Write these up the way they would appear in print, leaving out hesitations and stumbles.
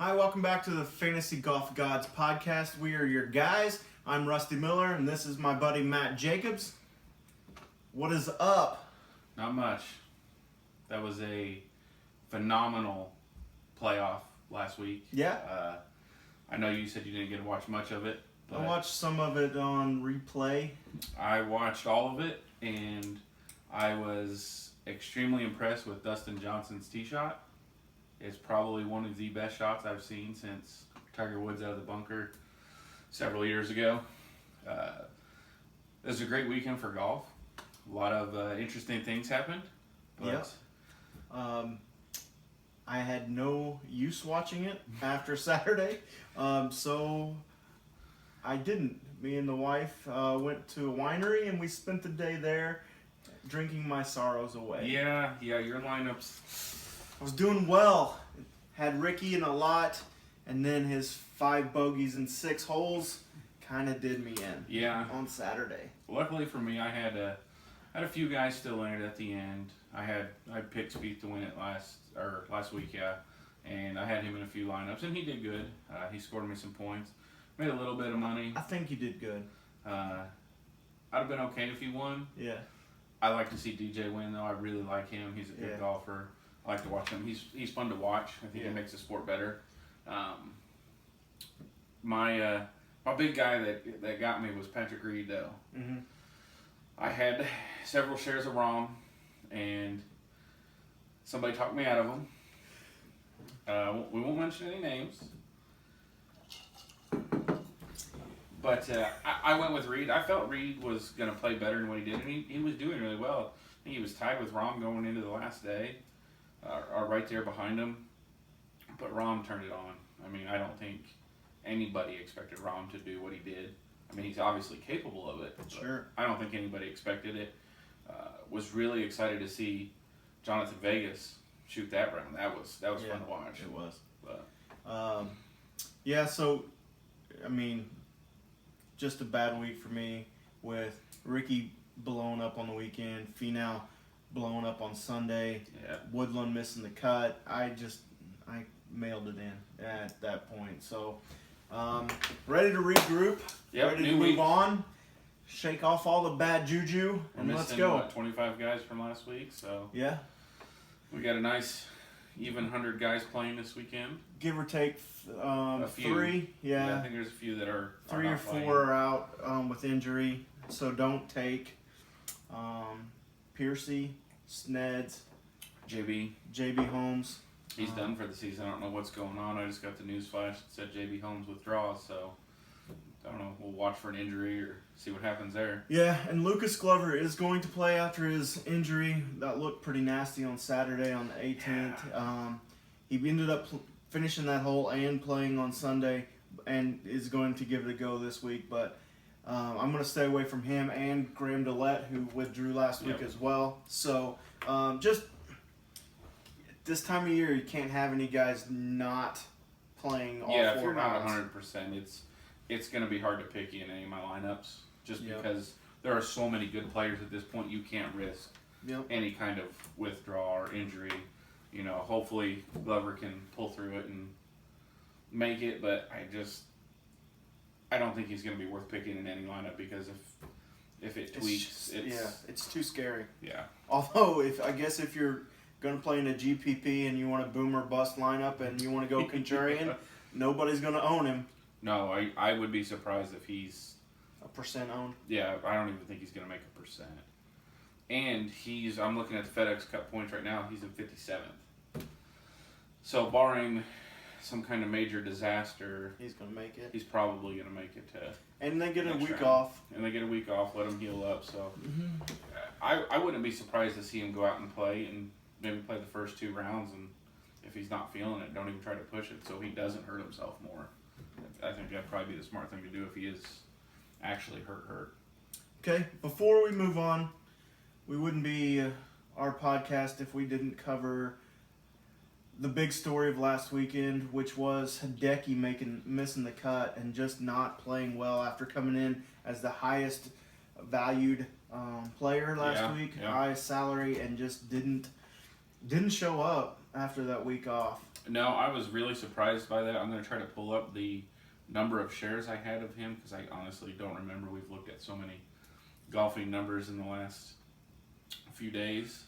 Hi, welcome back to the Fantasy Golf Gods podcast. We are your guys. I'm Rusty Miller, and this is my buddy Matt Jacobs. What is up? Not much. That was a phenomenal playoff last week. Yeah. I know you said you didn't get to watch much of it. I watched some of it on replay. I watched all of it, and I was extremely impressed with Dustin Johnson's tee shot. It's probably one of the best shots I've seen since Tiger Woods out of the bunker several years ago. It was a great weekend for golf. A lot of interesting things happened. Yep. I had no use watching it after Saturday, so I didn't. Me and the wife went to a winery, and we spent the day there drinking my sorrows away. Yeah, your lineups. I was doing well. Had Ricky in a lot, and then his 5 bogeys and 6 holes kind of did me in. Yeah. On Saturday. Luckily for me, I had a few guys still in it at the end. I picked Spieth to win it last week, and I had him in a few lineups, and he did good. He scored me some points, made a little bit of money. I think you did good. I'd have been okay if he won. Yeah. I like to see DJ win though. I really like him. He's a good golfer. I like to watch him. He's fun to watch. I think he makes the sport better. My big guy that got me was Patrick Reed though. Mm-hmm. I had several shares of Rahm, and somebody talked me out of them. We won't mention any names, but I went with Reed. I felt Reed was going to play better than what he did, and he was doing really well. I think he was tied with Rahm going into the last day. Are right there behind him, but Rahm turned it on. I mean, I don't think anybody expected Rahm to do what he did. I mean, he's obviously capable of it. Sure. I don't think anybody expected it. Was really excited to see Jonathan Vegas shoot that round. That was fun to watch. It was. But, so, I mean, just a bad week for me with Ricky blowing up on the weekend, Finau blowing up on Sunday, Woodland missing the cut. I mailed it in at that point. So, ready to regroup, ready to move on, shake off all the bad juju, and let's go. 25 guys from last week, so yeah, we got a nice even 100 guys playing this weekend. Give or take a few. 3. Yeah, I think there's a few that are 3 or 4 are out with injury, so don't take Piercy, Sneds, JB Holmes. He's done for the season. I don't know what's going on. I just got the news flash that said JB Holmes withdraws, so I don't know. We'll watch for an injury or see what happens there. Yeah, and Lucas Glover is going to play after his injury. That looked pretty nasty on Saturday on the 18th. Yeah. He ended up finishing that hole and playing on Sunday and is going to give it a go this week, but I'm going to stay away from him and Graham Dillette, who withdrew last week as well. So, just this time of year, you can't have any guys not playing all 4 rounds. Yeah, if you're not 100%, it's going to be hard to pick you in any of my lineups just because there are so many good players at this point. You can't risk any kind of withdrawal or injury. You know, hopefully Glover can pull through it and make it, but I don't think he's going to be worth picking in any lineup because if it tweaks, it's too scary. Yeah. Although if you're going to play in a GPP and you want a boom or bust lineup and you want to go contrarian, nobody's going to own him. No, I would be surprised if he's a percent owned. Yeah, I don't even think he's going to make a percent. And I'm looking at the FedEx Cup points right now. He's in 57th. So barring some kind of major disaster, he's going to make it. He's probably going to make it to. And they get a week off. And they get a week off. Let him heal up. So I wouldn't be surprised to see him go out and play and maybe play the first 2 rounds. And if he's not feeling it, don't even try to push it so he doesn't hurt himself more. I think that'd probably be the smart thing to do if he is actually hurt. Okay, before we move on, we wouldn't be our podcast if we didn't cover the big story of last weekend, which was Hideki missing the cut and just not playing well after coming in as the highest valued player last week, highest salary, and just didn't show up after that week off. No, I was really surprised by that. I'm going to try to pull up the number of shares I had of him because I honestly don't remember. We've looked at so many golfing numbers in the last few days.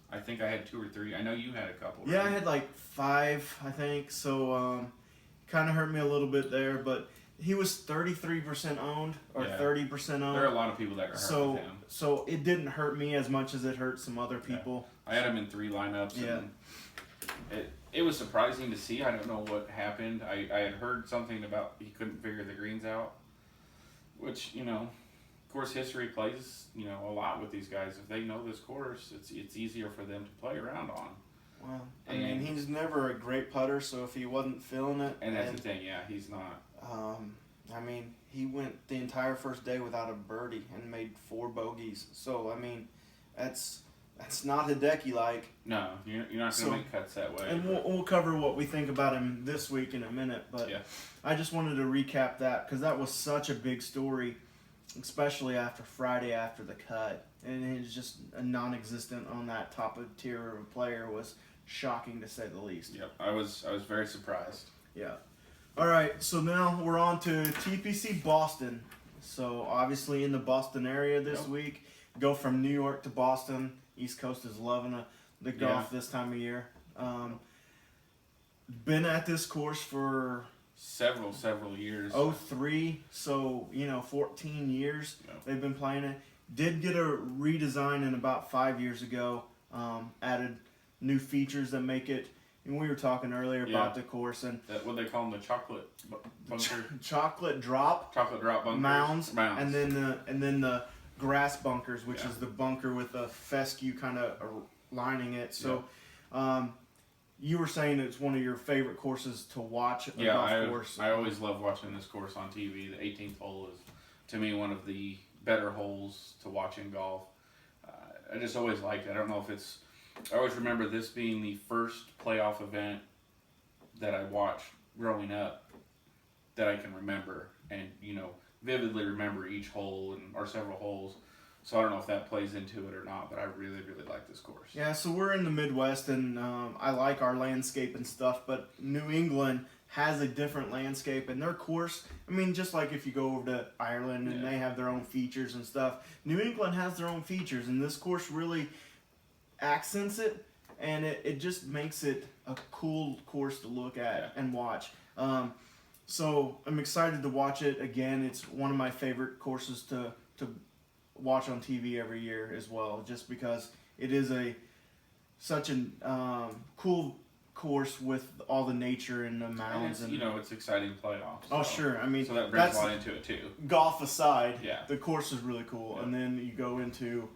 I think I had 2 or 3. I know you had a couple. Yeah, right? I had like 5, I think. So kind of hurt me a little bit there, but he was 33% owned or 30% owned. There are a lot of people that got hurt with him. So it didn't hurt me as much as it hurt some other people. Yeah. I had him in 3 lineups. Yeah. And it was surprising to see. I don't know what happened. I had heard something about he couldn't figure the greens out, which, of course, history plays, a lot with these guys. If they know this course, it's easier for them to play around on. Well, I mean, he's never a great putter, so if he wasn't feeling it... And that's the thing, he's not. I mean, he went the entire first day without a birdie and made 4 bogeys. So, I mean, that's not Hideki-like. No, you're not going to make cuts that way. And we'll cover what we think about him this week in a minute, but I just wanted to recap that because that was such a big story, especially after Friday after the cut. And he's just a non-existent on that top of tier of a player was shocking to say the least. Yep, I was very surprised. Yeah. All right, so now we're on to TPC Boston. So obviously in the Boston area this week, go from New York to Boston. East Coast is loving the golf this time of year. Been at this course for several years. 03, so 14 years they've been playing it. Did get a redesign in about 5 years ago. Added new features that make it. And we were talking earlier about the course and what they call them, the chocolate bunker, chocolate drop bunkers, mounds, and then the grass bunkers, which is the bunker with the fescue kind of lining it. So, you were saying it's one of your favorite courses to watch. Golf course. I always love watching this course on TV. The 18th hole is, to me, one of the better holes to watch in golf. I just always liked it. I don't know if it's. I always remember this being the first playoff event that I watched growing up that I can remember, and vividly remember each hole or several holes. So I don't know if that plays into it or not, but I really, really like this course. Yeah, so we're in the Midwest, and I like our landscape and stuff, but New England has a different landscape, and their course, I mean, just like if you go over to Ireland and they have their own features and stuff, New England has their own features, and this course really accents it, and it just makes it a cool course to look at and watch. So I'm excited to watch it again. It's one of my favorite courses to watch on TV every year as well, just because it is such a cool course with all the nature and the mounds. And it's exciting playoffs. Oh, sure. I mean, so that brings a lot into it too. Golf aside, the course is really cool. And then you go into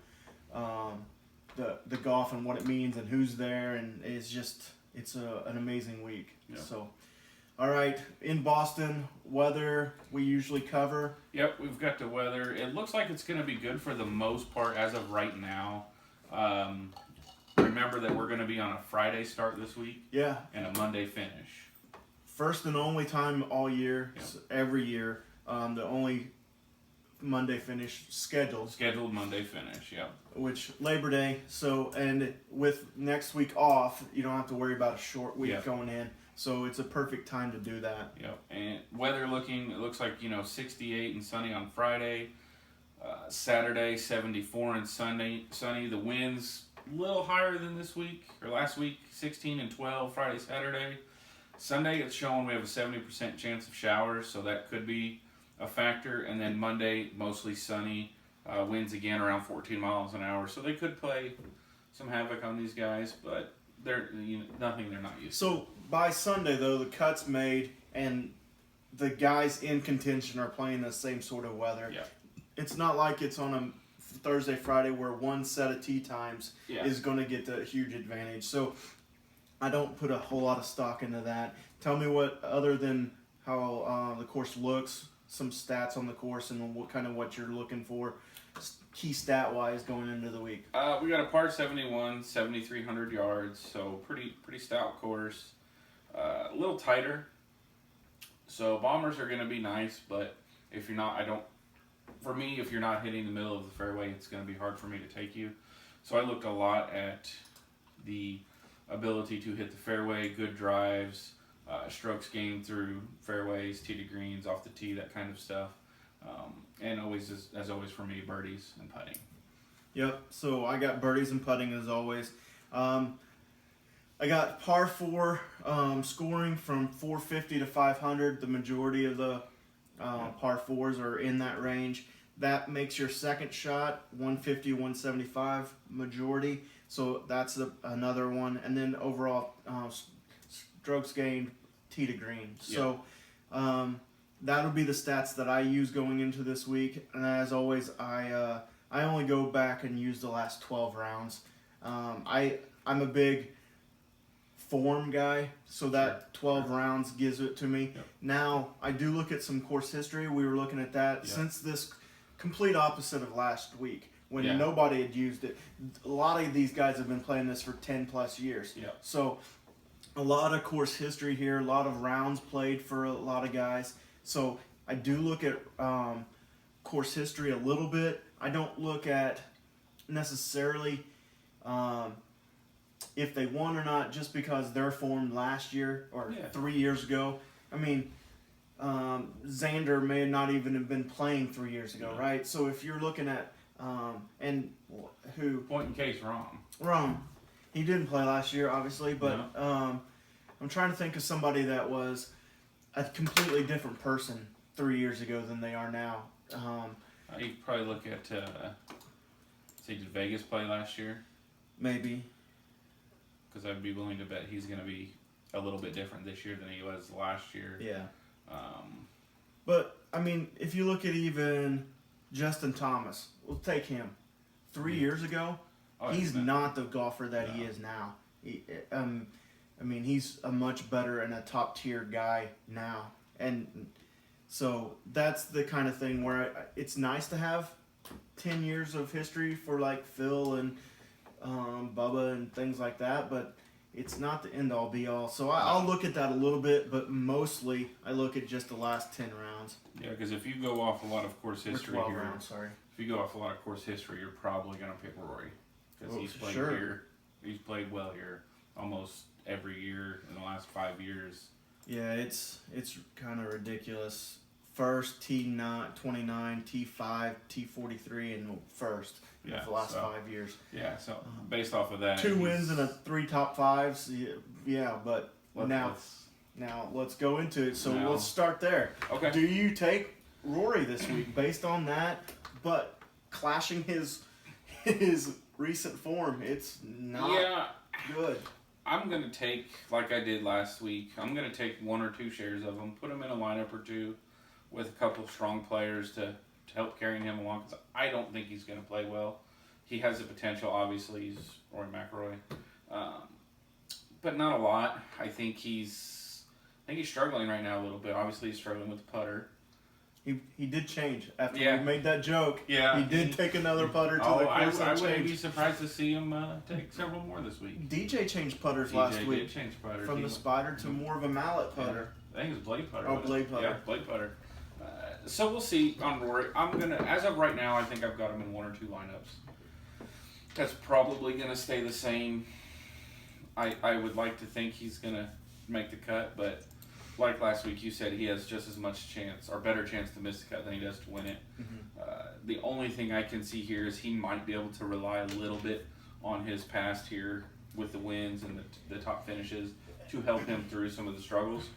the golf and what it means and who's there, and it's an amazing week. So, all right, in Boston, weather we usually cover. Yep, we've got the weather. It looks like it's going to be good for the most part as of right now. Remember that we're going to be on a Friday start this week. Yeah. And a Monday finish. First and only time all year, every year. The only Monday finish scheduled. Scheduled Monday finish, Which Labor Day. So, and with next week off, you don't have to worry about a short week going in. So it's a perfect time to do that. Yep. And weather it looks like 68 and sunny on Friday. Saturday 74 and sunny. The winds a little higher than this week or last week, 16 and 12 Friday, Saturday. Sunday it's showing we have a 70% chance of showers, so that could be a factor. And then Monday mostly sunny, winds again around 14 miles an hour, so they could play some havoc on these guys, but they're nothing they're not used to. So by Sunday though, the cut's made and the guys in contention are playing the same sort of weather. Yeah. It's not like it's on a Thursday, Friday where one set of tee times is going to get the huge advantage. So I don't put a whole lot of stock into that. Tell me what, other than how the course looks, some stats on the course and what you're looking for, key stat-wise going into the week. We got a par 71, 7,300 yards, so pretty stout course. A little tighter. So bombers are going to be nice, but if you're not, if you're not hitting the middle of the fairway, it's going to be hard for me to take you. So I looked a lot at the ability to hit the fairway, good drives, strokes gained through fairways, tee to greens, off the tee, that kind of stuff. And always, as always for me, birdies and putting. Yep, so I got birdies and putting as always. I got par 4 scoring from 450 to 500. The majority of the par 4s are in that range. That makes your second shot 150, 175 majority. So that's another one. And then overall strokes gained, tee to green. So that'll be the stats that I use going into this week. And as always, I only go back and use the last 12 rounds. I'm a big form guy, so that 12 rounds gives it to me. Yep. Now, I do look at some course history. We were looking at that since this complete opposite of last week when nobody had used it. A lot of these guys have been playing this for 10 plus years. Yep. So a lot of course history here, a lot of rounds played for a lot of guys. So I do look at course history a little bit. I don't look at necessarily if they won or not just because they're formed last year or 3 years ago. I mean, Xander may not even have been playing 3 years ago, right? So if you're looking at and who point in case wrong. Wrong. He didn't play last year, obviously, but I'm trying to think of somebody that was a completely different person 3 years ago than they are now. You could probably look at, did Vegas play last year? Maybe. Because I'd be willing to bet he's going to be a little bit different this year than he was last year. Yeah. But, I mean, if you look at even Justin Thomas, we'll take him. 3 years ago, he's not the golfer that he is now. I mean, he's a much better and a top-tier guy now. And so that's the kind of thing where it's nice to have 10 years of history for, like, Phil and Bubba and things like that, but it's not the end-all, be-all. So I'll look at that a little bit, but mostly I look at just the last 10 rounds. Yeah, because if you go off a lot of course history or 12 here, rounds, sorry. If you go off a lot of course history, you're probably going to pick Rory. Because he's played here. He's played well here almost every year in the last 5 years. Yeah, it's kind of ridiculous. First, T9, 29, T5, T43, and first for the last 5 years. Yeah, so based off of that, 2 wins and 3 top 5s. Yeah, but now let's go into it. So let's start there. Okay. Do you take Rory this week based on that, but clashing his recent form? It's not good. I'm going to take, like I did last week, I'm going to take 1 or 2 shares of him, put him in a lineup or two with a couple of strong players to help carrying him along. Cause I don't think he's going to play well. He has the potential, obviously. He's Rory McIlroy. But not a lot. I think he's struggling right now a little bit. Obviously, he's struggling with the putter. He did change after we made that joke. Yeah, he did take another putter to the course. I wouldn't be surprised to see him take several more this week. DJ changed putters last week. Did change putter. From the spider to more of a mallet putter. I think it was blade putter. Oh, blade putter. Yeah, blade putter. So we'll see on Rory. As of right now, I think I've got him in 1 or 2 lineups. That's probably gonna stay the same. I would like to think he's gonna make the cut, but like last week, you said he has just as much chance, or better chance to miss the cut than he does to win it. Mm-hmm. The only thing I can see here is he might be able to rely a little bit on his past here with the wins and the top finishes to help him through some of the struggles.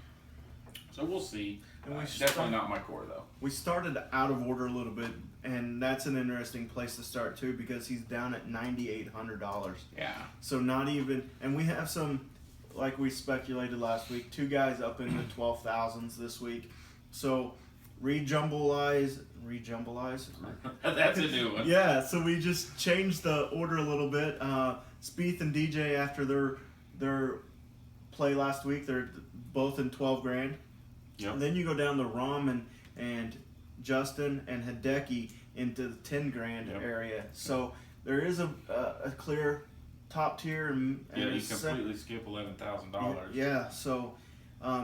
So we'll see. And definitely not my core, though. We started out of order a little bit, and that's an interesting place to start, too, because he's down at $9,800. Yeah. So not even, and we have some, like we speculated last week, 2 guys up in the 12,000s this week. So re-jumblize. That's a new one. Yeah, so we just changed the order a little bit. Spieth and DJ, after their play last week, they're both in 12 grand. Yep. And then you go down to Rahm and Justin and Hideki into the 10 grand area. So there is a clear top tier. And you completely skip $11,000. Yeah, so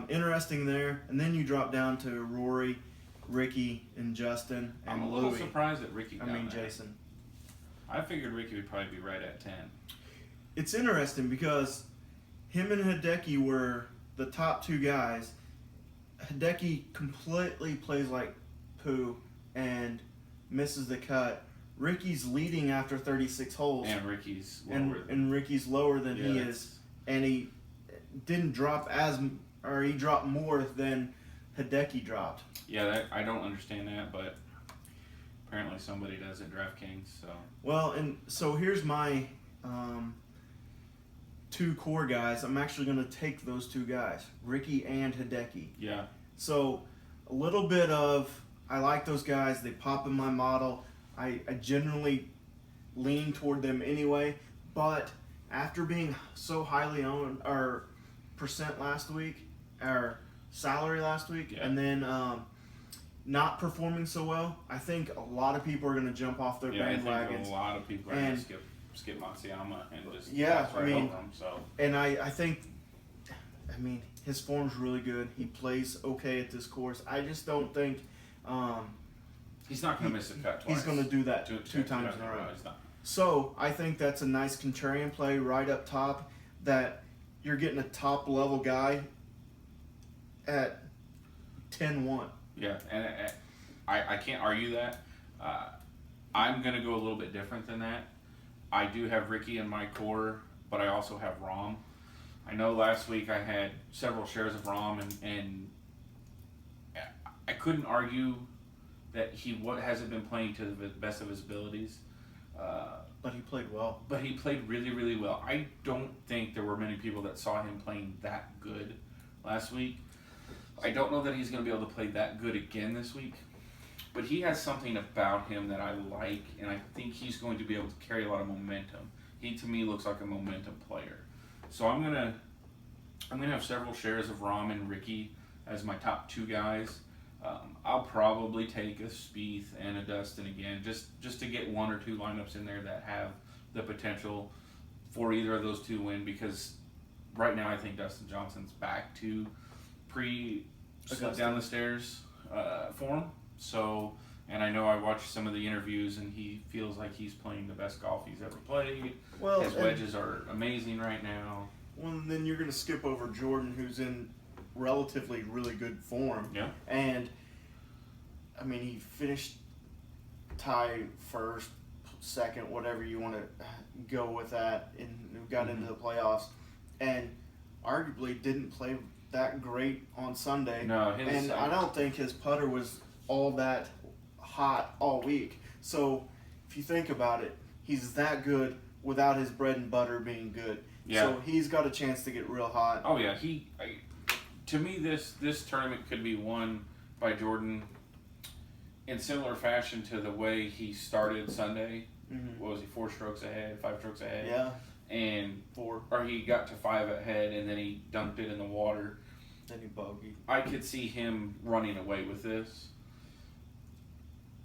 interesting there. And then you drop down to Rory, Ricky, and Justin, and I'm a little surprised that Ricky got Jason. I figured Ricky would probably be right at 10. it's interesting because him and Hideki were the top two guys. Hideki completely plays like poo and misses the cut. Ricky's leading after 36 holes. And Ricky's lower. And Ricky's lower than he is. And he didn't drop he dropped more than Hideki dropped. Yeah, I don't understand that, but apparently somebody does at DraftKings. So. Well, and so here's my two core guys. I'm actually going to take those two guys, Ricky and Hideki. Yeah. So a little bit of, I like those guys. They pop in my model. I generally lean toward them anyway. But after being so highly owned, our percent last week, our salary last week, and then not performing so well, I think a lot of people are going to jump off their bandwagons. I think a lot of people are going to skip Matsuyama and just over him. So. And I think, his form's really good. He plays okay at this course. I just don't think he's not going to miss a cut twice. He's going to do that two times in a row. He's not. So I think that's a nice contrarian play right up top, that you're getting a top level guy at 10-1. Yeah, and I can't argue that. I'm going to go a little bit different than that. I do have Ricky in my core, but I also have Rahm. I know last week I had several shares of Rahm, and I couldn't argue that he hasn't been playing to the best of his abilities. But he played well. But he played really, really well. I don't think there were many people that saw him playing that good last week. I don't know that he's going to be able to play that good again this week. But he has something about him that I like, and I think he's going to be able to carry a lot of momentum. He, to me, looks like a momentum player. So I'm gonna have several shares of Rahm and Ricky as my top two guys. I'll probably take a Spieth and a Dustin again, just to get one or two lineups in there that have the potential for either of those two to win, because right now I think Dustin Johnson's back to slip down the stairs form. So, and I know I watched some of the interviews, and he feels like he's playing the best golf he's ever played. Well, his wedges are amazing right now. Well, and then you're going to skip over Jordan, who's in relatively really good form. Yeah. And, he finished tie first, second, whatever you want to go with that, and got into the playoffs. And arguably didn't play that great on Sunday. No, I don't think his putter was all that hot all week. So if you think about it, he's that good without his bread and butter being good. Yeah. So he's got a chance to get real hot. Oh yeah, to me this tournament could be won by Jordan in similar fashion to the way he started Sunday. Mm-hmm. What was he, 4 strokes ahead, 5 strokes ahead? Yeah. And 4, or he got to 5 ahead and then he dunked it in the water. Then he bogeyed. I could see him running away with this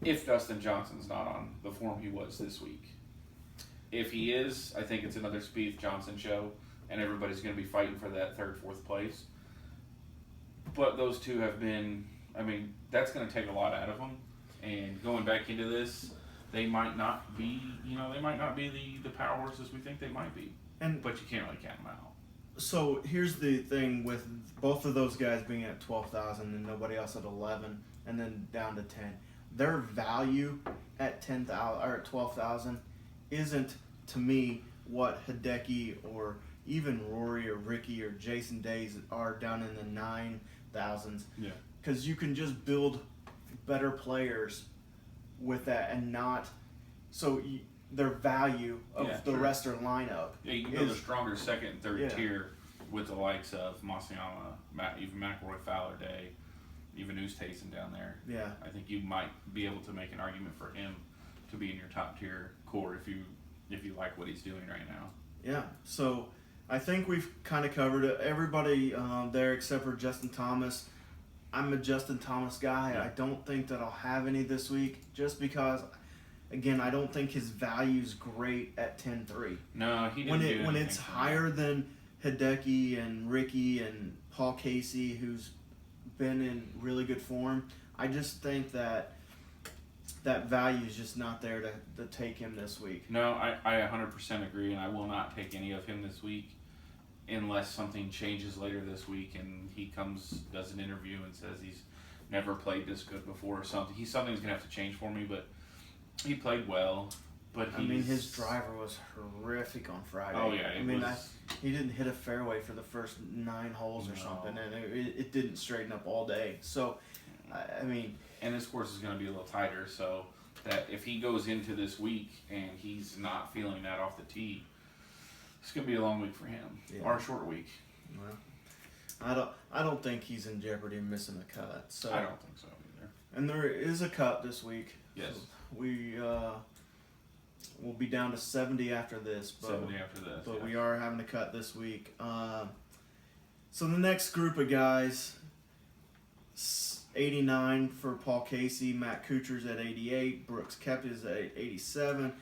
if Dustin Johnson's not on the form he was this week. If he is, I think it's another Spieth Johnson show, and everybody's going to be fighting for that 3rd, 4th place. But those two have been, that's going to take a lot out of them. And going back into this, they might not be, the power horses we think they might be. But you can't really count them out. So here's the thing with both of those guys being at 12,000 and nobody else at 11, and then down to 10. Their value at 10,000 or at 12,000 isn't, to me, what Hideki or even Rory or Ricky or Jason Days are down in the 9,000s. Yeah. Because you can just build better players with that and not their value of the rest of their lineup. Yeah, you can build a stronger 2nd and 3rd tier with the likes of Matsuyama, even McIlroy, Fowler, Day, even Oosthuizen down there. Yeah. I think you might be able to make an argument for him to be in your top tier core if you like what he's doing right now. Yeah. So I think we've kind of covered it. Everybody there except for Justin Thomas. I'm a Justin Thomas guy. Yeah. I don't think that I'll have any this week just because, again, I don't think his value's great at 10-3. No, he didn't when it's higher than Hideki and Ricky and Paul Casey, who's been in really good form, I just think that that value is just not there to take him this week. No, I 100% agree, and I will not take any of him this week unless something changes later this week and he does an interview and says he's never played this good before or something. Something's going to have to change for me, but he played well. But his driver was horrific on Friday. Oh, yeah. He didn't hit a fairway for the first 9 holes or something, and it didn't straighten up all day. So, And this course is going to be a little tighter, so that if he goes into this week and he's not feeling that off the tee, it's going to be a long week for him, or a short week. Well, I don't think he's in jeopardy of missing a cut. So I don't think so either. And there is a cut this week. Yes. So we'll be down to 70 after this. But we are having a cut this week. So the next group of guys, 89 for Paul Casey, Matt Kuchar's at 88, Brooks Koepka's at 87,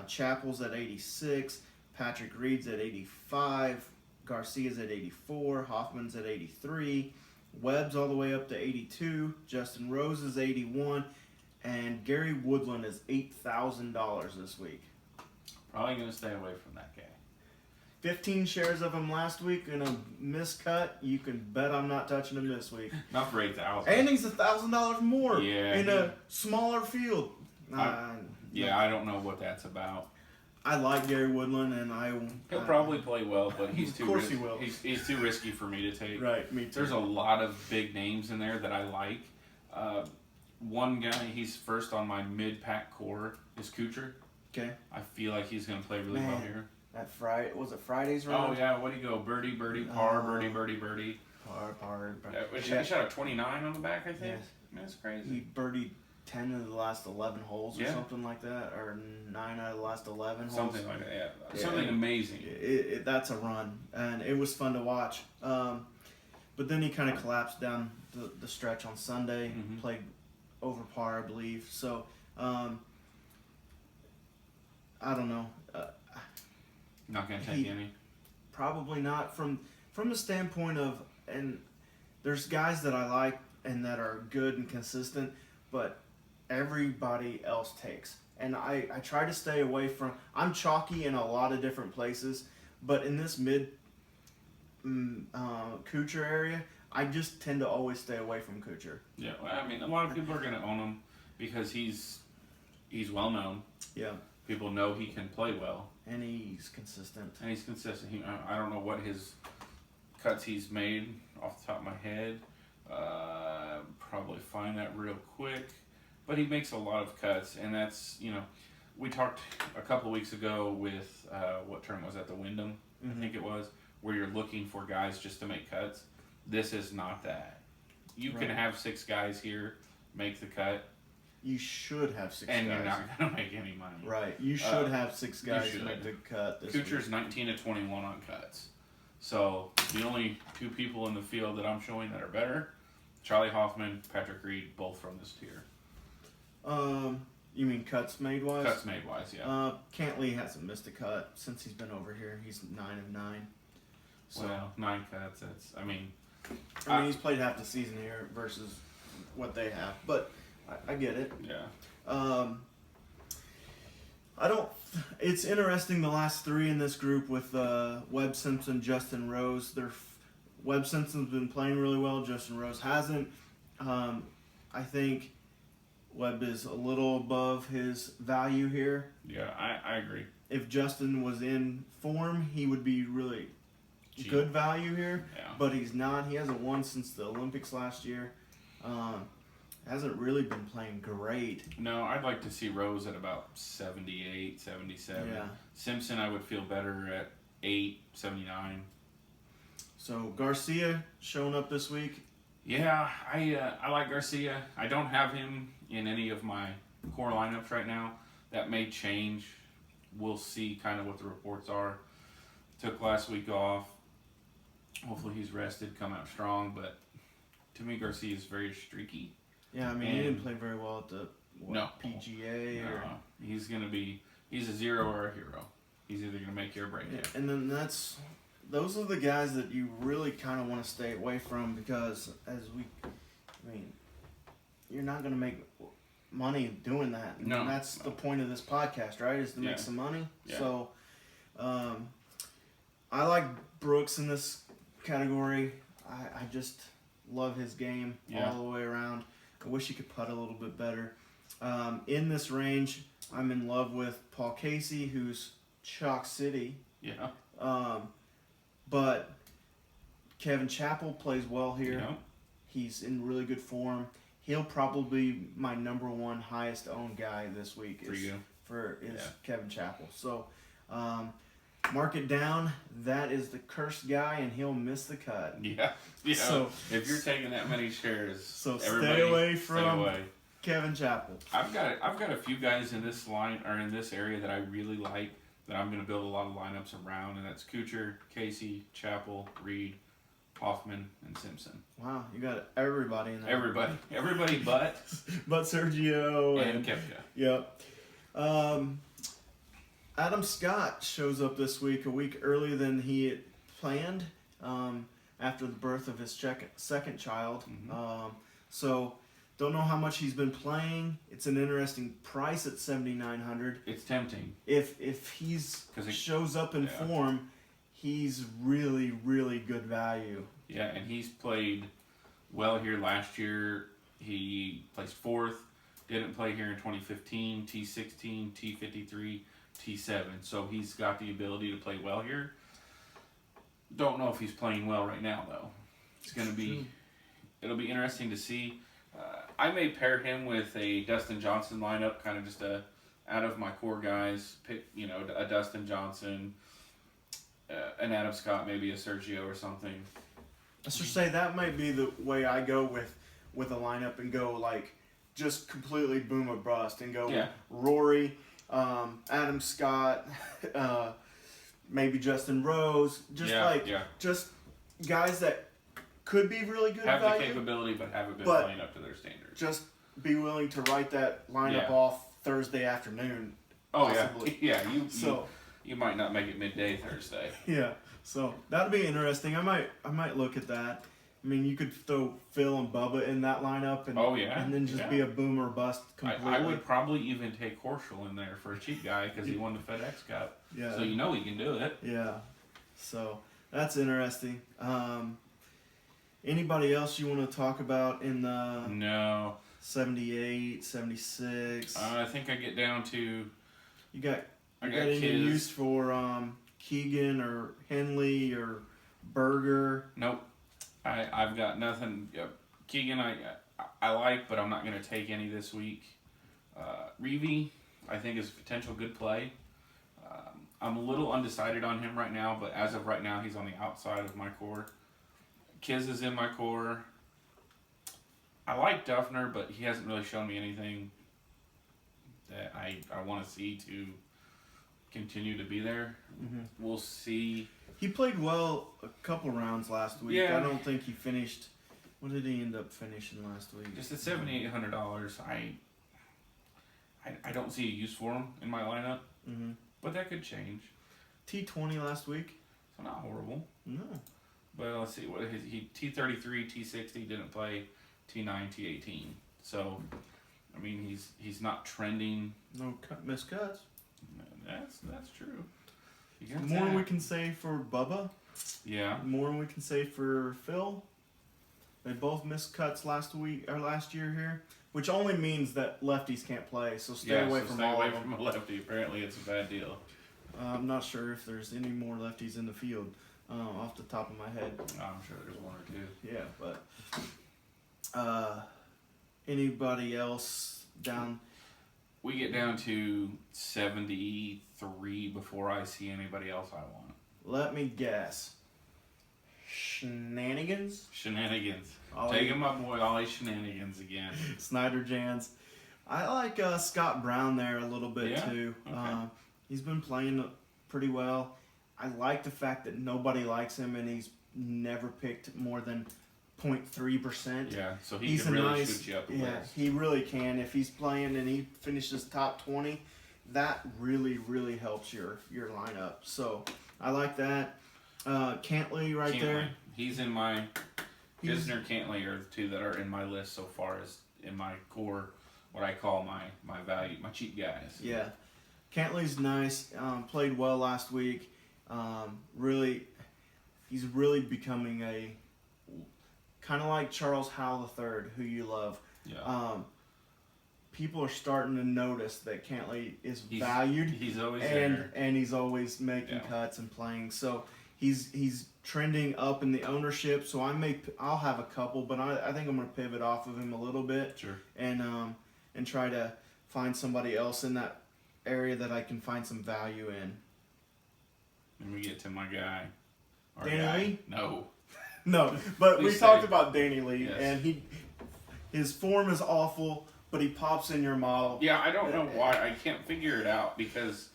Chappell's at 86, Patrick Reed's at 85, Garcia's at 84, Hoffman's at 83, Webb's all the way up to 82, Justin Rose is 81, and Gary Woodland is $8,000 this week. Probably going to stay away from that guy. 15 shares of him last week in a miscut. You can bet I'm not touching him this week. Not for 8,000. And he's $1,000 more in a smaller field. I don't know what that's about. I like Gary Woodland, and he'll probably play well, but he's too. Of course he will. He's too risky for me to take. Right, me too. There's a lot of big names in there that I like. One guy, he's first on my mid-pack core, is Kuchar. Okay. I feel like he's going to play really well here. That Friday, was it Friday's round? Oh, yeah. What do you go? Birdie, birdie, par, birdie, birdie, birdie. Par. He shot a 29 on the back, I think. Yes. That's crazy. He birdied 10 of the last 11 holes or something like that, or 9 out of the last 11 holes. Something like that, yeah. Something amazing. That's a run, and it was fun to watch. But then he kind of collapsed down the stretch on Sunday, played over par, I believe. So, I don't know. Not going to take any? Probably not. From the standpoint of, and there's guys that I like and that are good and consistent, but everybody else takes. And I try to stay away from, I'm chalky in a lot of different places, but in this mid Kuchar area, I just tend to always stay away from Kuchar. Yeah, well, I mean, a lot of people are going to own him because he's well known. Yeah. People know he can play well. And he's consistent. I don't know what his cuts he's made off the top of my head. Probably find that real quick. But he makes a lot of cuts, and that's, we talked a couple of weeks ago with, what term was that, the Wyndham, I think it was, where you're looking for guys just to make cuts. This is not that. You can have 6 guys here make the cut. You should have 6 guys. And you're not going to make any money. Right. You should have 6 guys to make the cut this Kuchar's week. 19 to 21 on cuts. So the only 2 people in the field that I'm showing that are better, Charlie Hoffman, Patrick Reed, both from this tier. You mean cuts made wise? Cuts made wise, yeah. Cantley hasn't missed a cut since he's been over here. He's 9 of 9. So, well, 9 cuts. That's, I mean, he's played half the season here versus what they have, but I get it. Yeah. It's interesting the last 3 in this group with Webb Simpson, Justin Rose. Webb Simpson's been playing really well. Justin Rose hasn't. I think Webb is a little above his value here. Yeah, I agree. If Justin was in form, he would be really good value here. Yeah. But he's not. He hasn't won since the Olympics last year. Hasn't really been playing great. No, I'd like to see Rose at about 78, 77. Yeah. Simpson, I would feel better at 8, 79. So Garcia showing up this week. Yeah, I like Garcia. I don't have him in any of my core lineups right now. That may change. We'll see kind of what the reports are. Took last week off. Hopefully he's rested, come out strong. But to me, Garcia is very streaky. Yeah, I mean, he didn't play very well at the PGA. No. He's a 0 or a hero. He's either going to make you or break you. And then those are the guys that you really kind of want to stay away from because you're not going to make money doing that. And that's the point of this podcast, right? Is to make some money. Yeah. So, I like Brooks in this category. I just love his game all the way around. I wish he could putt a little bit better. In this range, I'm in love with Paul Casey, who's Chalk City. Yeah. But Kevin Chappell plays well here. Yeah. He's in really good form. He'll probably be my number one highest owned guy this week is Kevin Chappell. So mark it down. That is the cursed guy, and he'll miss the cut. Yeah. So if you're taking that many shares, stay away from Kevin Chappell. I've got a few guys in this line or in this area that I really like that I'm going to build a lot of lineups around, and that's Kuchar, Casey, Chappell, Reed, Hoffman, and Simpson. Wow, you got everybody in there. Everybody but Sergio and Koepka. Yep. Adam Scott shows up this week a week earlier than he had planned after the birth of his second child. Mm-hmm. So don't know how much he's been playing. It's an interesting price at $7,900. It's tempting. If he's shows up in form, he's really, really good value. Yeah, and he's played well here last year. He placed fourth. Didn't play here in 2015, T16, T53, T7. So he's got the ability to play well here. Don't know if he's playing well right now, though. It'll be interesting to see. I may pair him with a Dustin Johnson lineup, kind of just out of my core guys. Pick, a Dustin Johnson, an Adam Scott, maybe a Sergio or something. Let's just say that might be the way I go with a lineup and go just completely boom or bust and go Rory, Adam Scott, maybe Justin Rose, just guys that could be really good have value, the capability but haven't been playing up to their standards. Just be willing to write that lineup off Thursday afternoon. Possibly. You might not make it midday Thursday. Yeah, so that'll be interesting. I might look at that. I mean, you could throw Phil and Bubba in that lineup, and then just be a boom or bust completely. I would probably even take Horschel in there for a cheap guy because he won the FedEx Cup. Yeah. So he can do it. Yeah. So that's interesting. Anybody else you want to talk about in the... No. 78, 76? I think I get down to... You got any use for Keegan or Henley or Berger? Nope. I've got nothing. Keegan I like, but I'm not going to take any this week. Reeve, I think is a potential good play. I'm a little undecided on him right now, but as of right now, he's on the outside of my core. Kiz is in my core. I like Duffner, but he hasn't really shown me anything that I want to see to continue to be there. Mm-hmm. We'll see. He played well a couple rounds last week. Yeah. I don't think he finished. What did he end up finishing last week? Just at $7,800. I don't see a use for him in my lineup, but that could change. T20 last week. So not horrible. No. But let's see what he T33, T60 didn't play, T9, T18. So, I mean he's not trending. No missed cuts. That's true. More than we can say for Bubba. Yeah. More than we can say for Phil. They both missed cuts last year here, which only means that lefties can't play. So stay away from all of them. From a lefty. Apparently, it's a bad deal. I'm not sure if there's any more lefties in the field off the top of my head. I'm sure there's one or two. Yeah, but anybody else down? We get down to 73 before I see anybody else I want. Let me guess. Shenanigans? Taking my boy Ollie Shenanigans again. Snyder Jans. I like Scott Brown there a little bit too. Okay. He's been playing pretty well. I like the fact that nobody likes him and he's never picked more than 0.3%. Yeah, so he can really shoot you up the list. Yeah, he really can. If he's playing and he finishes top 20, that really, really helps your lineup. So I like that. Cantley there. He's in my... Kisner, Cantley are the two that are in my list so far as in my core what I call my value, my cheap guys. Yeah. Cantley's nice. Played well last week. He's really becoming a kind of like Charles Howell III, who you love. Yeah. People are starting to notice that Cantley is valued. He's always there, and he's always making cuts and playing. So he's trending up in the ownership. So I'll have a couple, but I think I'm going to pivot off of him a little bit. Sure. And try to find somebody else in that area that I can find some value in. Let me get to my guy. Danny Lee? No. No, but we talked say. about Danny Lee, Yes. and his form is awful, but he pops in your model. Yeah, I don't know why. I can't figure it out because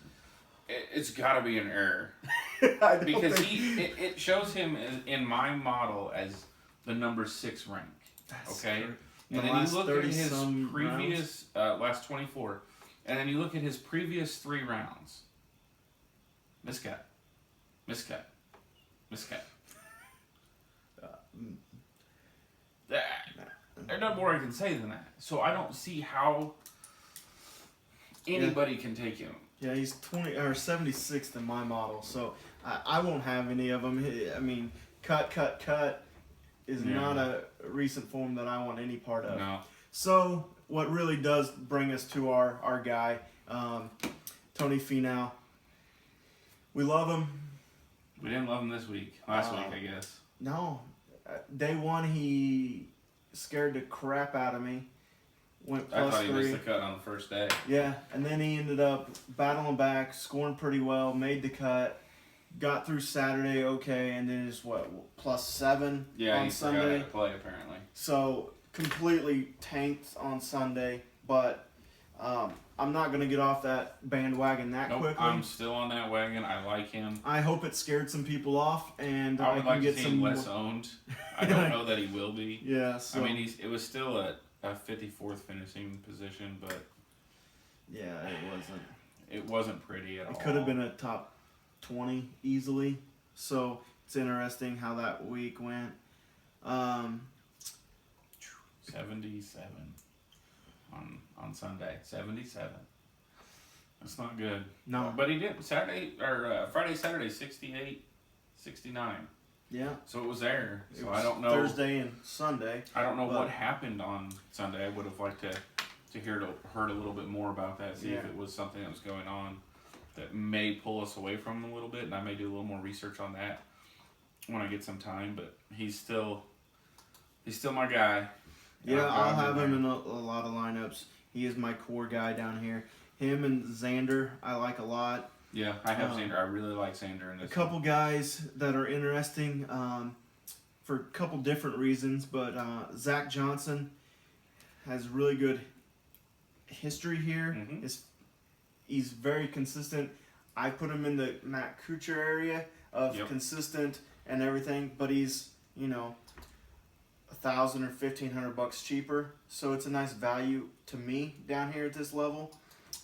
it's got to be an error. Because it shows him in my model as the number 6 rank. That's okay? true. And then you look at his previous, last 24, and then you look at his previous 3 rounds. Miscut. There's no more I can say than that. So I don't see how anybody can take him. Yeah, he's 76th in my model, so I won't have any of them. I mean, cut is not a recent form that I want any part of. No. So what really does bring us to our guy, Tony Finau. We love him. We didn't love him this week. Last week, I guess. No. Day 1, he scared the crap out of me. Went +3. I thought he missed the cut on the first day. Yeah, and then he ended up battling back, scoring pretty well, made the cut, got through Saturday okay, and then is +7 on Sunday. Forgot how to play apparently. So completely tanked on Sunday, but I'm not going to get off that bandwagon that quickly. I'm still on that wagon. I like him. I hope it scared some people off, and I would can like get to see some him less owned. I don't know that he will be. Yeah, so I mean, it was still a 54th finishing position, but yeah, it wasn't pretty at all. It could have been a top 20 easily. So it's interesting how that week went. 77 on Sunday. 77. That's not good. No, but he did Friday, Saturday, 68, 69. Yeah. So it was there. So was I don't know. Thursday and Sunday. I don't know what happened on Sunday. I would have liked to heard a little bit more about that. See if it was something that was going on that may pull us away from him a little bit, and I may do a little more research on that when I get some time. But he's still my guy. Yeah, I'll have him in a lot of lineups. He is my core guy down here. Him and Xander, I like a lot. Yeah, I have Xander. I really like Xander in this. A couple guys that are interesting for a couple different reasons, but Zach Johnson has really good history here. Mm-hmm. He's very consistent. I put him in the Matt Kuchar area of consistent and everything, but he's $1,000 or $1,500 cheaper, so it's a nice value to me down here at this level.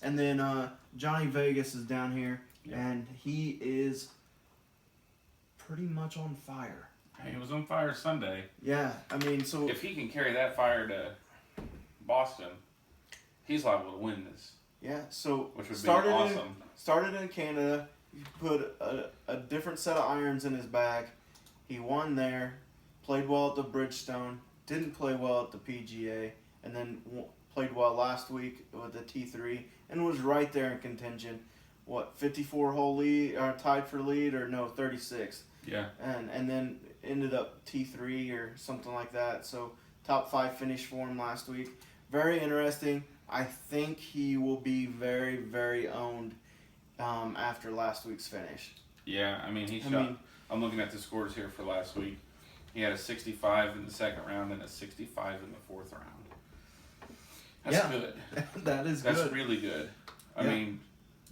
And then Johnny Vegas is down here, and he is pretty much on fire. He was on fire Sunday. Yeah, I mean, so if he can carry that fire to Boston, he's liable to win this. Yeah, so which would be awesome. Started in Canada, he put a different set of irons in his bag. He won there, played well at the Bridgestone, didn't play well at the PGA, and then played well last week with the T3, and was right there in contention. 54-hole lead, or tied for lead, or no, 36. Yeah. And then ended up T3 or something like that. So top 5 finish for him last week. Very interesting. I think he will be very, very owned after last week's finish. Yeah, I mean, I'm looking at the scores here for last week. He had a 65 in the second round and a 65 in the fourth round. That's good. That is good. That's really good. I mean,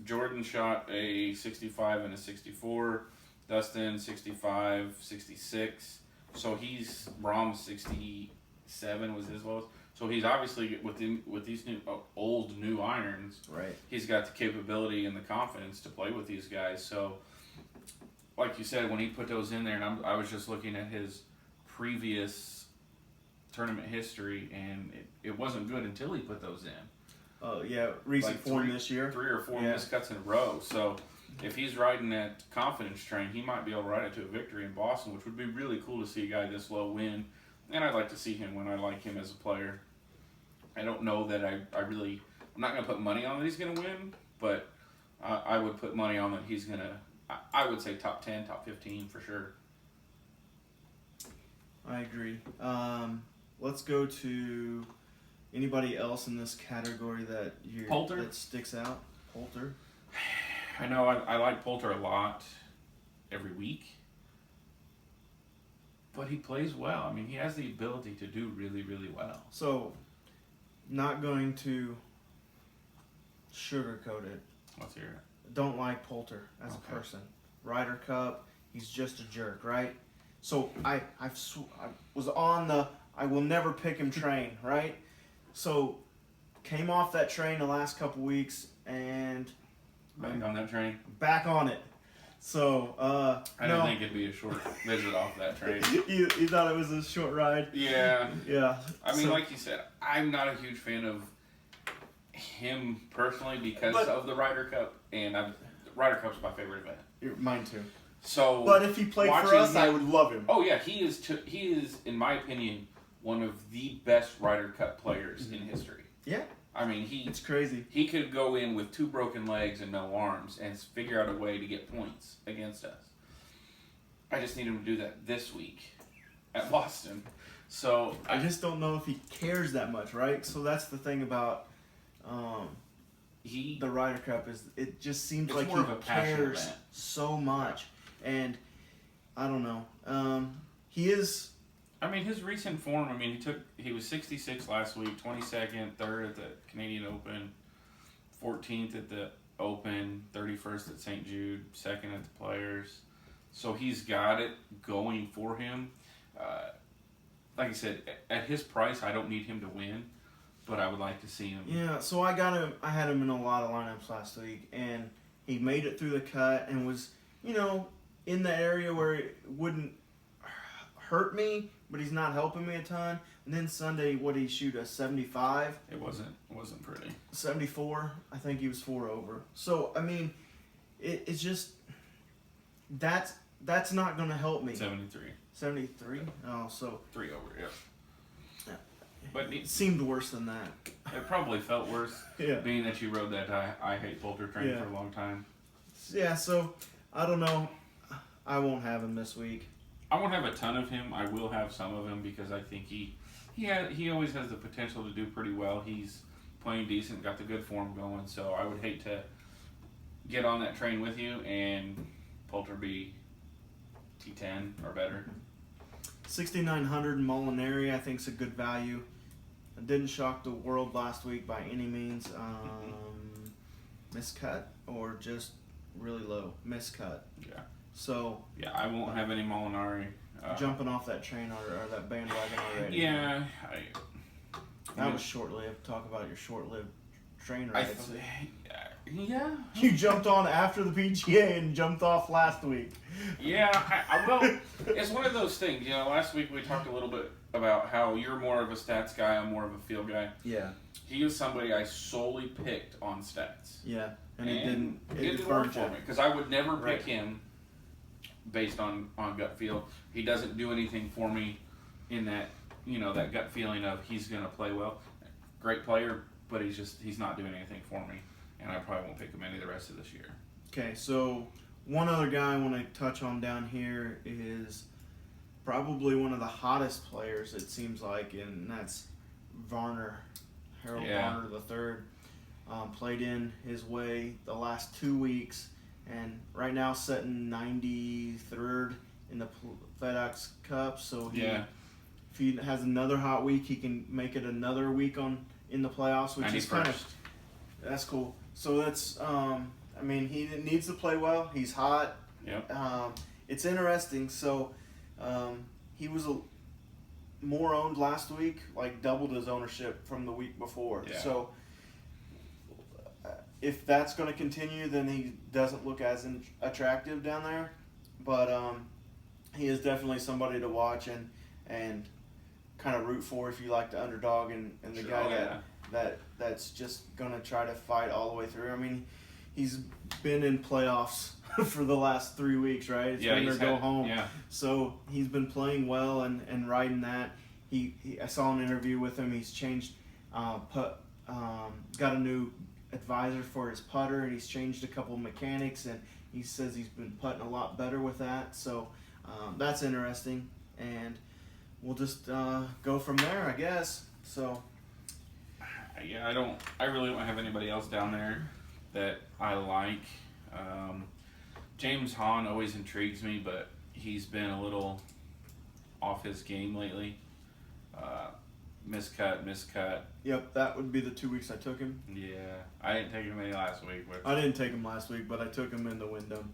Jordan shot a 65 and a 64. Dustin, 65, 66. So he's Brahms 67 was his lowest. So he's obviously with these new irons. Right. He's got the capability and the confidence to play with these guys. So, like you said, when he put those in there, and I was just looking at his previous tournament history, and it wasn't good until he put those in. Recent form this year. 3 or 4 miscuts in a row. So if he's riding that confidence train, he might be able to ride it to a victory in Boston, which would be really cool to see a guy this low win. And I'd like to see him win. I like him as a player. I don't know that I'm not going to put money on that he's going to win, but I would put money on that he's going to, I would say top 10, top 15 for sure. I agree. Let's go to anybody else in this category that sticks out. Poulter. I know I like Poulter a lot every week, but he plays well. I mean, he has the ability to do really, really well. So, not going to sugarcoat it. Let's hear it. Don't like Poulter as a person. Ryder Cup, he's just a jerk, right? So I was on the I will never pick him train, right? So came off that train the last couple weeks and back on that train. Back on it. So I didn't think it'd be a short visit off that train. you thought it was a short ride? Yeah. Yeah. I mean, like you said, I'm not a huge fan of him personally because of the Ryder Cup, and the Ryder Cup's my favorite event. Mine too. So, but if he played for us, I would love him. Oh yeah, he is, in my opinion, one of the best Ryder Cup players in history. Yeah. I mean, it's crazy. He could go in with 2 broken legs and no arms and figure out a way to get points against us. I just need him to do that this week at Boston. So I just don't know if he cares that much, right? So that's the thing about the Ryder Cup is it just seems like he cares so much, and I don't know. He is. I mean, his recent form. I mean, he was 66 last week, 22nd, 3rd at the Canadian Open, 14th at the Open, 31st at St. Jude, 2nd at the Players. So he's got it going for him. Like I said, at his price, I don't need him to win, but I would like to see him. Yeah, so I got him. I had him in a lot of lineups last week, and he made it through the cut and was, in the area where it wouldn't hurt me, but he's not helping me a ton. And then Sunday, what did he shoot, a 75? It wasn't pretty. 74, I think he was 4 over. So I mean, it's just that's not going to help me. 73. 73. Oh, so 3 over. Yeah. But it seemed worse than that. It probably felt worse. Yeah. Being that you rode that I hate Poulter train for a long time. Yeah. So I don't know. I won't have him this week. I won't have a ton of him. I will have some of him because I think he always has the potential to do pretty well. He's playing decent, got the good form going. So I would hate to get on that train with you and Poulter be T10 or better. 6,900 Molinari, I think, is a good value. It didn't shock the world last week by any means. Miscut or just really low miscut. Yeah. So yeah, I won't have any Molinari. Jumping off that train or that bandwagon already. Yeah. That was short-lived. Talk about your short-lived train rides. Yeah. You jumped on after the PGA and jumped off last week. Yeah, well, it's one of those things. Last week we talked a little bit about how you're more of a stats guy, I'm more of a feel guy. Yeah. He is somebody I solely picked on stats. Yeah. And it didn't work for me because I would never pick him based on gut feel. He doesn't do anything for me in that, that gut feeling of he's going to play well. Great player, but he's not doing anything for me. And I probably won't pick him any the rest of this year. Okay, so one other guy I want to touch on down here is probably one of the hottest players, it seems like, and that's Varner, Harold Varner III. Played in his way the last 2 weeks, and right now sitting 93rd in the FedEx Cup. So if he has another hot week, he can make it another week in the playoffs, which is kind of that's cool. So that's he needs to play well. He's hot. Yep. It's interesting. So he was more owned last week, like doubled his ownership from the week before. Yeah. So if that's going to continue, then he doesn't look as attractive down there. But he is definitely somebody to watch, and kind of root for if you like the underdog and the Sure. guy that's just gonna try to fight all the way through. I mean, he's been in playoffs for the last 3 weeks, right? It's win or go home. Yeah. So he's been playing well and riding that. I saw an interview with him. He's changed, got a new advisor for his putter, and he's changed a couple mechanics, and he says he's been putting a lot better with that. So that's interesting, and we'll just go from there, I guess. So Yeah, I really don't have anybody else down there that I like. James Hahn always intrigues me, but he's been a little off his game lately. Miscut. Yep, that would be the 2 weeks I took him. Yeah, I didn't take him any last week. I didn't take him last week, but I took him in the Wyndham,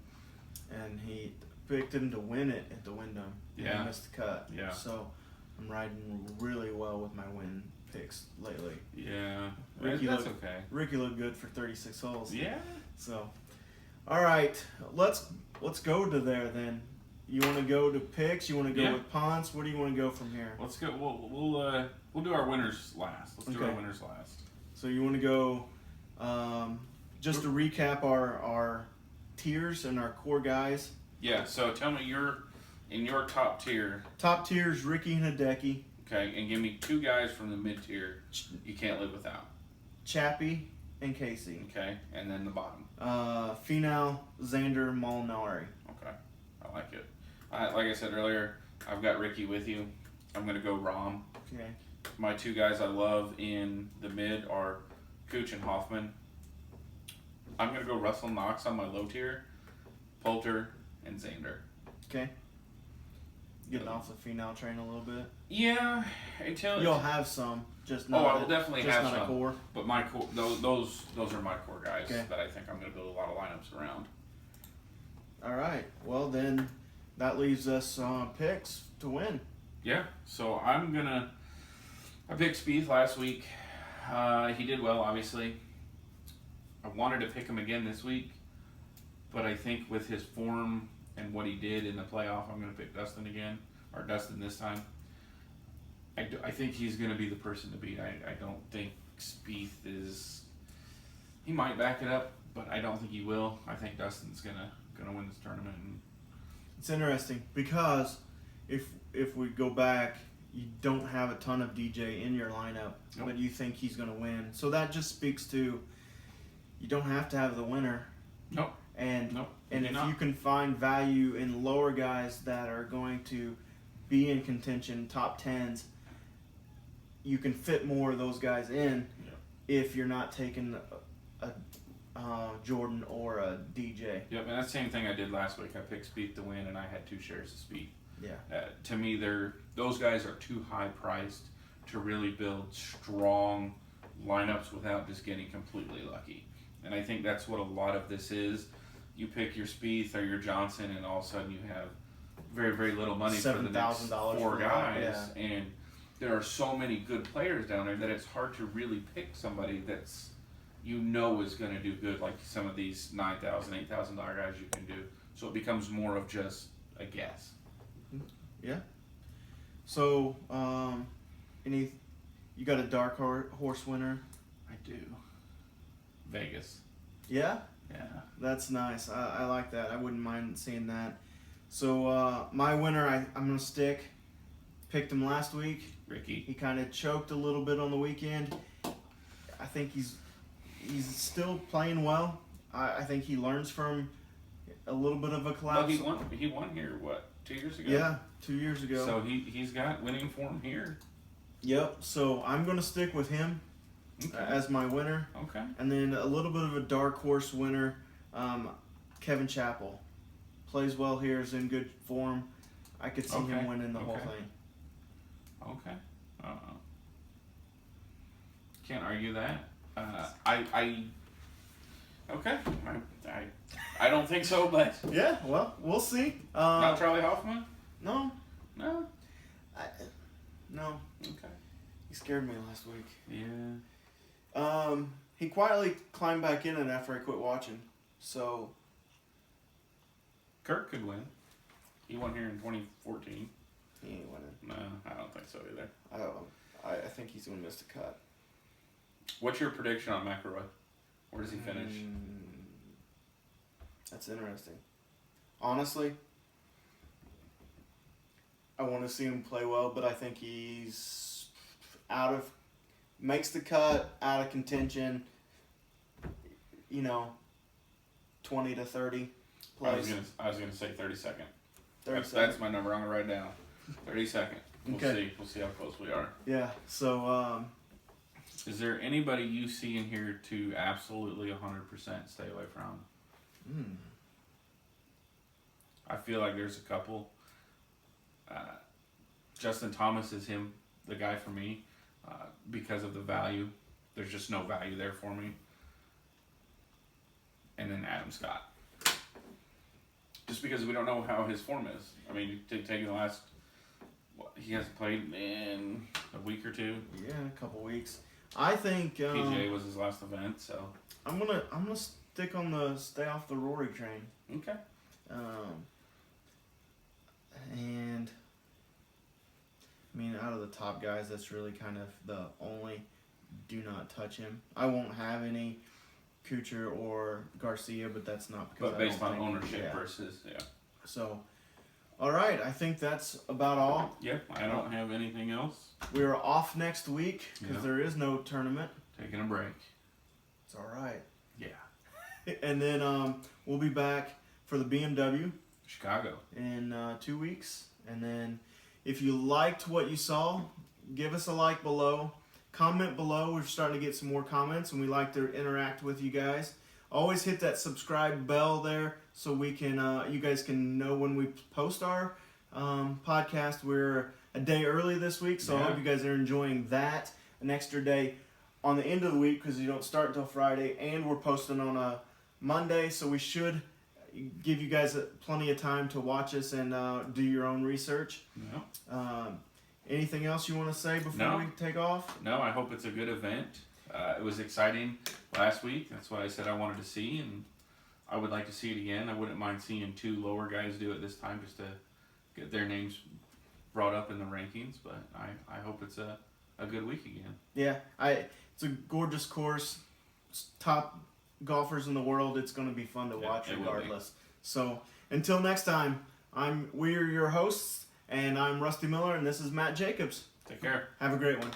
and he picked him to win it at the Wyndham. Yeah. He missed the cut. Yeah. So I'm riding really well with my win picks lately. Yeah, Ricky that's okay. Ricky looked good for 36 holes. Yeah. So, all right, let's go to there then. You want to go to picks? You want to go with punts? Where do you want to go from here? Let's go. We'll do our winners last. Let's do our winners last. So you want to go? Just to recap our tiers and our core guys. Yeah. So tell me in your top tier. Top tier is Ricky Hideki. Okay, and give me 2 guys from the mid tier you can't live without. Chappie and Casey. Okay, and then the bottom. Finau, Xander, Molinari. Okay, I like it. Like I said earlier, I've got Ricky with you. I'm gonna go Rahm. Okay. My 2 guys I love in the mid are Cooch and Hoffman. I'm gonna go Russell Knox on my low tier, Poulter and Xander. Okay. Getting off the Finau train a little bit. Yeah, until you'll have some, just not. I will definitely have not some. A core. But my core, those are my core guys Okay. that I think I'm gonna build a lot of lineups around. All right. Well, then that leaves us picks to win. Yeah. So I picked Spieth last week. He did well, obviously. I wanted to pick him again this week, but I think with his form and what he did in the playoff, I'm going to pick Dustin again, or Dustin this time. I think he's going to be the person to beat. I don't think Spieth is. He might back it up, but I don't think he will. I think Dustin's going to win this tournament. It's interesting because if we go back, you don't have a ton of DJ in your lineup, but you think he's going to win. So that just speaks to you don't have to have the winner. Nope. And if you can find value in lower guys that are going to be in contention, top 10s, you can fit more of those guys in if you're not taking a Jordan or a DJ. Yep, and that's the same thing I did last week. I picked Spieth to win, and I had 2 shares of Spieth. Yeah. To me, those guys are too high priced to really build strong lineups without just getting completely lucky. And I think that's what a lot of this is. You pick your Spieth or your Johnson, and all of a sudden you have very, very little money for the next 4 guys. Yeah. And there are so many good players down there that it's hard to really pick somebody that's is going to do good, like some of these $9,000, $8,000 guys you can do. So it becomes more of just a guess. Yeah. So, you got a dark horse winner? I do. Vegas. Yeah? Yeah. That's nice. I like that. I wouldn't mind seeing that. So, my winner, I'm going to stick. Picked him last week. Ricky. He kind of choked a little bit on the weekend. I think he's still playing well. I think he learns from a little bit of a collapse. Well, he won here, 2 years ago? Yeah, 2 years ago. So he's got winning form here. Yep. So I'm going to stick with him as my winner. Okay. And then a little bit of a dark horse winner, Kevin Chappell. Plays well here, is in good form. I could see him winning the whole thing. Okay. Can't argue that. Okay. I don't think so, but yeah. Well, we'll see. not Charlie Hoffman. No. No. No. Okay. He scared me last week. Yeah. He quietly climbed back in it after I quit watching. So. Kirk could win. He won here in 2014. He ain't winning. No, I don't think think so either. I think he's going to miss the cut. What's your prediction on McIlroy? Where does he finish? That's interesting. Honestly, I want to see him play well, but I think he's makes the cut, out of contention, 20 to 30 plays. I was gonna say 32nd. That's my number. I'm gonna write down 32nd. We'll see. We'll see how close we are. Yeah. So. Is there anybody you see in here to absolutely 100% stay away from? I feel like there's a couple. Justin Thomas is the guy for me, because of the value. There's just no value there for me. And then Adam Scott. Just because we don't know how his form is. I mean, taking the last, he hasn't played in a week or two. Yeah, a couple weeks. I think PGA was his last event, so I'm gonna stick on the stay off the Rory train. Okay. And I mean, out of the top guys, that's really kind of the only do not touch him. I won't have any Kuchar or Garcia, but that's not because. But based on ownership versus So, all right, I think that's about all. Yep, I don't have anything else. We are off next week because there is no tournament. Taking a break. It's all right. Yeah. And then we'll be back for the BMW Chicago in 2 weeks. And then if you liked what you saw, give us a like below. Comment below. We're starting to get some more comments, and we like to interact with you guys. Always hit that subscribe bell there so we can, you guys can know when we post our podcast. We're a day early this week, so I hope you guys are enjoying that. An extra day on the end of the week because you don't start until Friday, and we're posting on a Monday, so we should give you guys plenty of time to watch us and do your own research. Yeah. Anything else you want to say before we take off? No, I hope it's a good event. It was exciting last week. That's what I said I wanted to see, and I would like to see it again. I wouldn't mind seeing two lower guys do it this time just to get their names brought up in the rankings, but I hope it's a good week again. Yeah, it's a gorgeous course. Top golfers in the world. It's going to be fun to watch regardless. So until next time, we're your hosts, and I'm Rusty Miller, and this is Matt Jacobs. Take care. Have a great one.